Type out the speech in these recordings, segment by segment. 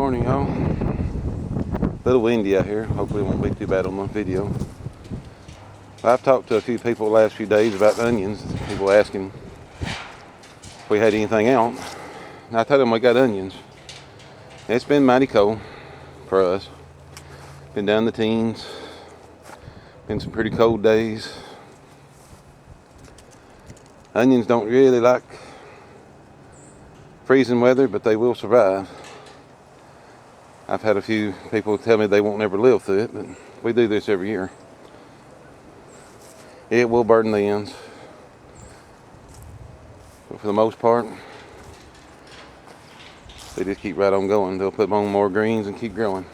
Morning, y'all. A little windy out here. Hopefully it won't be too bad on the video. I've talked to a few people the last few days about onions. People asking if we had anything out. And I told them we got onions. It's been mighty cold for us. Been down in the teens. Been some pretty cold days. Onions don't really like freezing weather, but they will survive. I've had a few people tell me they won't never live through it, but we do this every year. It will burn the ends, but for the most part, they just keep right on going. They'll put on more greens and keep growing.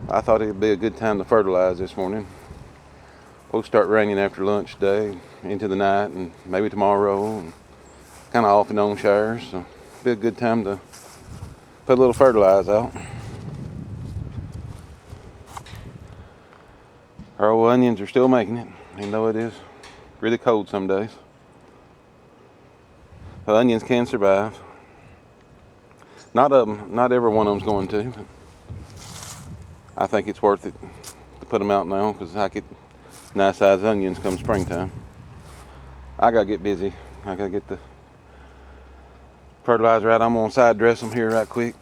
I thought it would be a good time to fertilize this morning. We'll start raining after lunch today, into the night, and maybe tomorrow, and kind of off and on showers. So it'll be a good time to put a little fertilize out. Our old onions are still making it, even though it is really cold some days. The onions can survive. Not every one of them's going to, but I think it's worth it to put them out now because I get nice sized onions come springtime. I gotta get busy. I gotta get the fertilizer out. I'm gonna side dress them here right quick.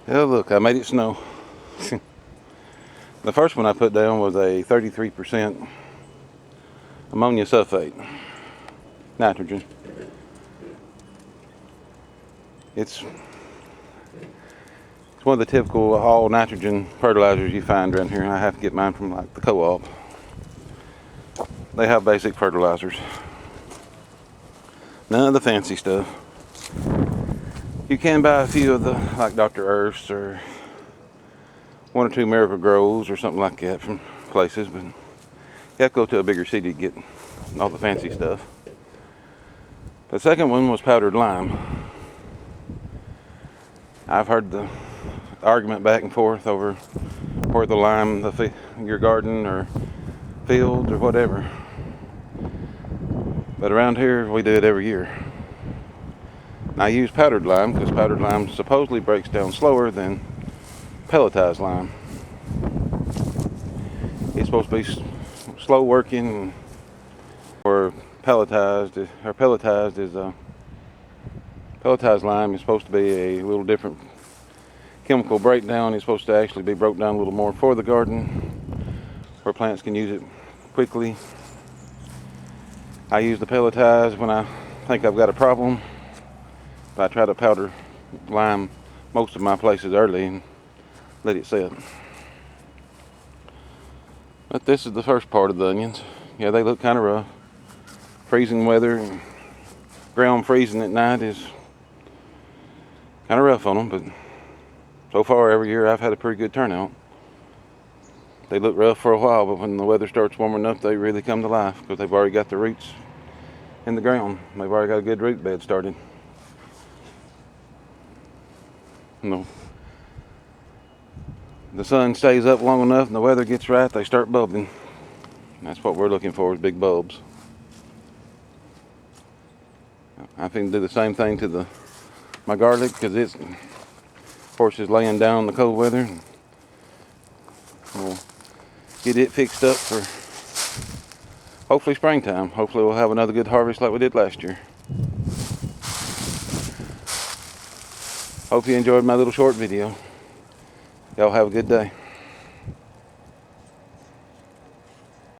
Oh look, I made it snow. The first one I put down was a 33% ammonia sulfate, nitrogen. It's one of the typical all nitrogen fertilizers you find around here. I have to get mine from like the co-op. They have basic fertilizers. None of the fancy stuff. You can buy a few of the like Dr. Earth's or one or two Miracle Grows or something like that from places, but you have to go to a bigger city to get all the fancy stuff. The second one was powdered lime. I've heard the argument back and forth over where the lime, your garden or fields or whatever. But around here, we do it every year. And I use powdered lime because powdered lime supposedly breaks down slower than pelletized lime. It's supposed to be slow working, or pelletized lime is supposed to be a little different chemical breakdown. It's supposed to actually be broke down a little more for the garden, where plants can use it quickly. I use the pelletized when I think I've got a problem. But I try to powder lime most of my places early and let it set. But this is the first part of the onions. Yeah, they look kind of rough. Freezing weather and ground freezing at night is kind of rough on them, but so far every year I've had a pretty good turnout. They look rough for a while, but when the weather starts warming up, they really come to life because they've already got the roots in the ground. They've already got a good root bed started. You know, the sun stays up long enough and the weather gets right, they start bulbing. That's what we're looking for, is big bulbs. I think do the same thing to my garlic, because it's, of course, is laying down in the cold weather. We'll get it fixed up for hopefully springtime. Hopefully we'll have another good harvest like we did last year. Hope you enjoyed my little short video. Y'all have a good day.